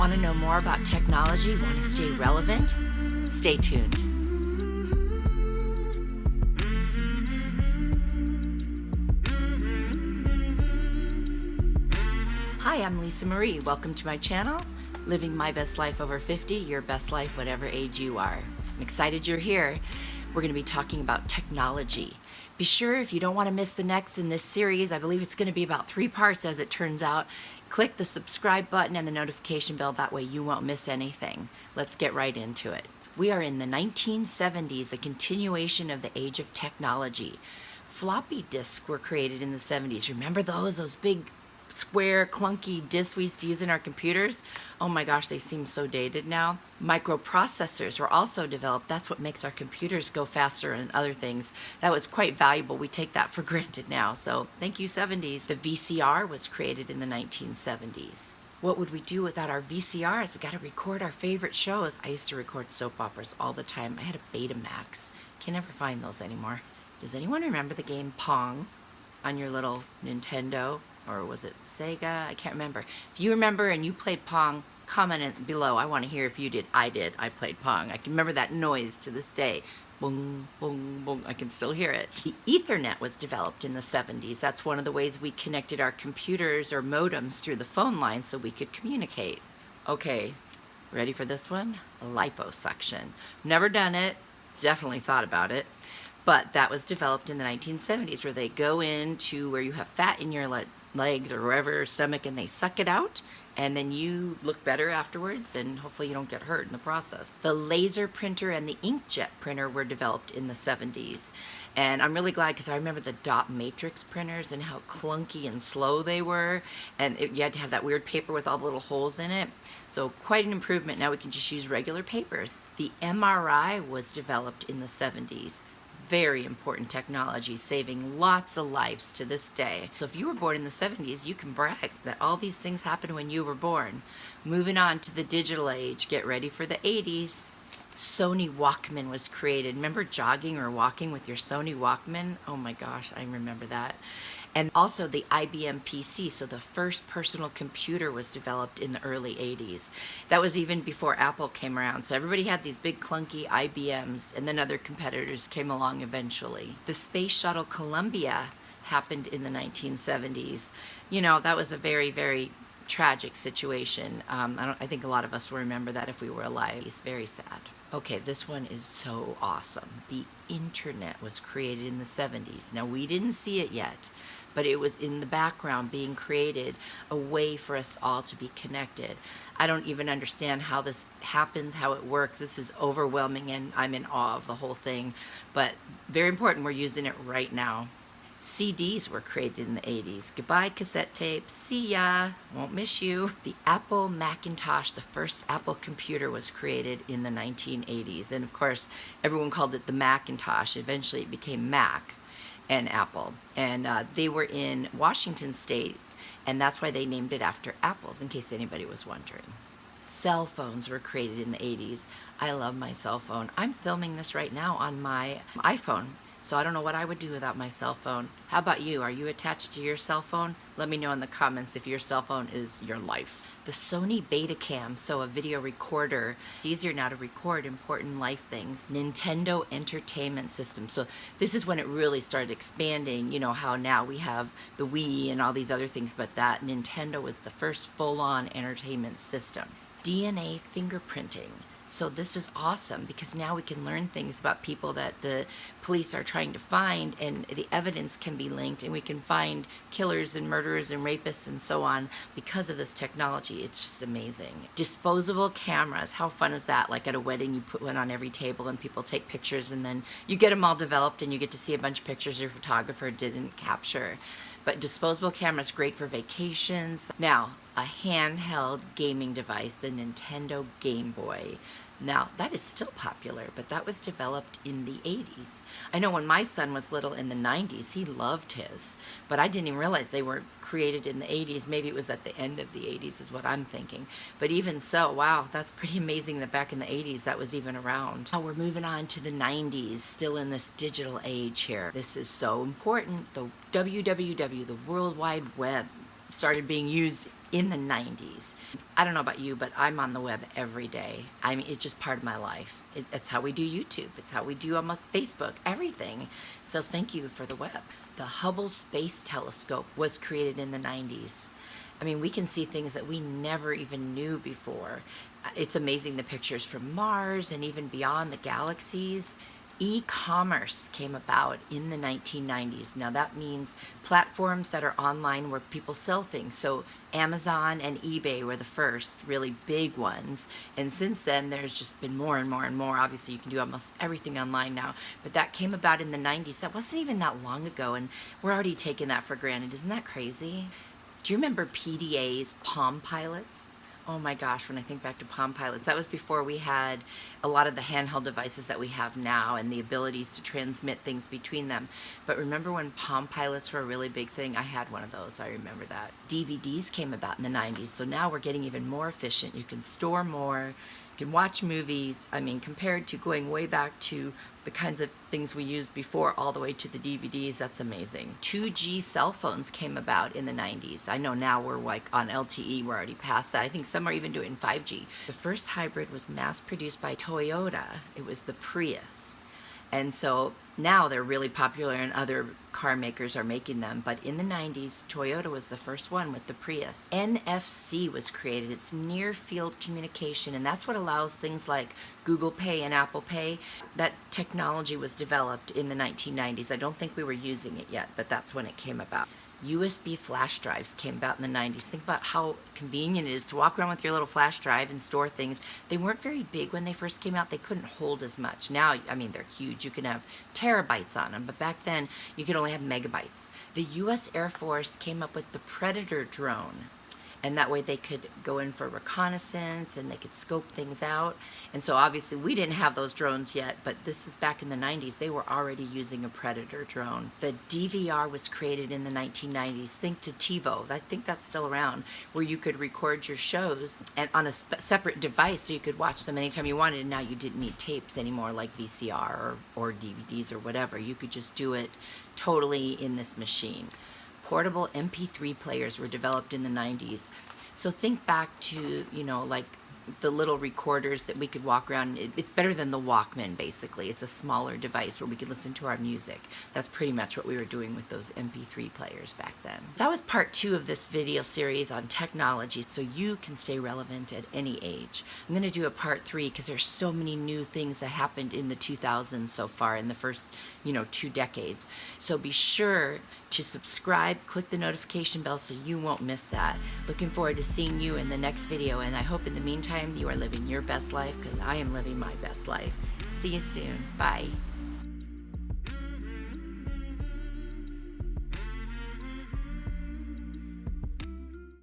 Want to know more about technology? Want to stay relevant? Stay tuned. Hi, I'm Lisa Marie. Welcome to my channel, Living My Best Life Over 50, your best life whatever age you are. I'm excited you're here. We're going to be talking about technology. Be sure, if you don't want to miss the next in this series, I believe it's going to be about 3 parts as it turns out, click the subscribe button and the notification bell. That way you won't miss anything. Let's get right into it. We are in the 1970s, a continuation of the age of technology. Floppy disks were created in the 70s. Remember those big square clunky discs we used to use in our computers? Oh my gosh, they seem so dated now. Microprocessors were also developed. That's what makes our computers go faster and other things. That was quite valuable. We take that for granted now. So thank you, 70s. The VCR was created in the 1970s. What would we do without our VCRs? We got to record our favorite shows. I used to record soap operas all the time. I had a Betamax. Can never find those anymore. Does anyone remember the game Pong on your little Nintendo? Or was it Sega? I can't remember. If you remember and you played Pong, comment it below. I want to hear if you did. I did. I played Pong. I can remember that noise to this day. Boom, boom, boom. I can still hear it. The Ethernet was developed in the 70s. That's one of the ways we connected our computers or modems through the phone line so we could communicate. Okay, ready for this one? Liposuction. Never done it. Definitely thought about it. But that was developed in the 1970s, where they go into where you have fat in your legs or wherever, stomach, and they suck it out, and then you look better afterwards, and hopefully you don't get hurt in the process. The laser printer and the inkjet printer were developed in the 70s, and I'm really glad because I remember the dot matrix printers and how clunky and slow they were, and you had to have that weird paper with all the little holes in it. So quite an improvement. Now we can just use regular paper. The MRI was developed in the 70s. Very important technology, saving lots of lives to this day. So if you were born in the 70s, you can brag that all these things happened when you were born. Moving on to the digital age, get ready for the 80s. Sony Walkman was created. Remember jogging or walking with your Sony Walkman? Oh my gosh, I remember that. And also the IBM PC, so the first personal computer was developed in the early 80s. That was even before Apple came around. So everybody had these big clunky IBMs, and then other competitors came along eventually. The Space Shuttle Columbia happened in the 1970s. You know, that was a very, very tragic situation. I think a lot of us will remember that if we were alive. It's very sad. Okay, this one is so awesome. The internet was created in the 70s. Now, we didn't see it yet, but it was in the background being created, a way for us all to be connected. I don't even understand how this happens, how it works. This is overwhelming, and I'm in awe of the whole thing. But very important, we're using it right now. CDs were created in the 80s. Goodbye, cassette tapes. See ya. Won't miss you. The Apple Macintosh, the first Apple computer, was created in the 1980s. And of course, everyone called it the Macintosh. Eventually, it became Mac and Apple. And they were in Washington State, and that's why they named it after apples, in case anybody was wondering. Cell phones were created in the 80s. I love my cell phone. I'm filming this right now on my iPhone. So I don't know what I would do without my cell phone. How about you? Are you attached to your cell phone? Let me know in the comments if your cell phone is your life. The Sony Betacam, so a video recorder. Easier now to record important life things. Nintendo Entertainment System. So this is when it really started expanding. You know how now we have the Wii and all these other things, but that Nintendo was the first full-on entertainment system. DNA fingerprinting. So this is awesome because now we can learn things about people that the police are trying to find, and the evidence can be linked, and we can find killers and murderers and rapists and so on because of this technology. It's just amazing. Disposable cameras. How fun is that? Like at a wedding, you put one on every table and people take pictures, and then you get them all developed and you get to see a bunch of pictures your photographer didn't capture. But disposable cameras, great for vacations. Now, a handheld gaming device, the Nintendo Game Boy. Now, that is still popular, but that was developed in the 80s. I know when my son was little in the 90s, he loved his, but I didn't even realize they were created in the 80s. Maybe it was at the end of the 80s is what I'm thinking. But even so, wow, that's pretty amazing that back in the 80s that was even around. Now we're moving on to the 90s, still in this digital age here. This is so important. The WWW, the World Wide Web, started being used in the 90s. I don't know about you, but I'm on the web every day. I mean, it's just part of my life. It's how we do YouTube. It's how we do almost Facebook, everything. So thank you for the web. The Hubble Space Telescope was created in the 90s. I mean, we can see things that we never even knew before. It's amazing, the pictures from Mars and even beyond the galaxies. E-commerce came about in the 1990s. Now that means platforms that are online where people sell things. So Amazon and eBay were the first really big ones. And since then, there's just been more and more and more. Obviously, you can do almost everything online now. But that came about in the 90s. That wasn't even that long ago. And we're already taking that for granted. Isn't that crazy? Do you remember PDA's Palm Pilots? Oh my gosh, when I think back to Palm Pilots, that was before we had a lot of the handheld devices that we have now and the abilities to transmit things between them. But remember when Palm Pilots were a really big thing? I had one of those, I remember that. DVDs came about in the 90s, so now we're getting even more efficient. You can store more, you can watch movies. I mean, compared to going way back to the kinds of things we used before all the way to the DVDs, that's amazing. 2G cell phones came about in the 90s. I know now we're like on LTE, we're already past that. I think some are even doing 5G. The first hybrid was mass produced by Toyota. It was the Prius. And so now they're really popular and other car makers are making them. But in the 90s, Toyota was the first one with the Prius. NFC was created. It's near field communication, and that's what allows things like Google Pay and Apple Pay. That technology was developed in the 1990s. I don't think we were using it yet, but that's when it came about. USB flash drives came about in the 90s. Think about how convenient it is to walk around with your little flash drive and store things. They weren't very big when they first came out. They couldn't hold as much. Now, I mean, they're huge. You can have terabytes on them, but back then you could only have megabytes. The US Air Force came up with the Predator drone. And that way they could go in for reconnaissance and they could scope things out. And so obviously we didn't have those drones yet, but this is back in the 90s. They were already using a Predator drone. The DVR was created in the 1990s. Think to TiVo. I think that's still around, where you could record your shows and on a separate device so you could watch them anytime you wanted. And now you didn't need tapes anymore like VCR or DVDs or whatever. You could just do it totally in this machine. Portable MP3 players were developed in the 90s. So think back to, you know, like the little recorders that we could walk around. It's better than the Walkman, basically. It's a smaller device where we could listen to our music. That's pretty much what we were doing with those MP3 players back then. That was part 2 of this video series on technology, so you can stay relevant at any age. I'm going to do a part 3 because there's so many new things that happened in the 2000s so far, in the first, 2 decades. So be sure to subscribe, click the notification bell so you won't miss that. Looking forward to seeing you in the next video, and I hope in the meantime you are living your best life, because I am living my best life. See you soon. Bye.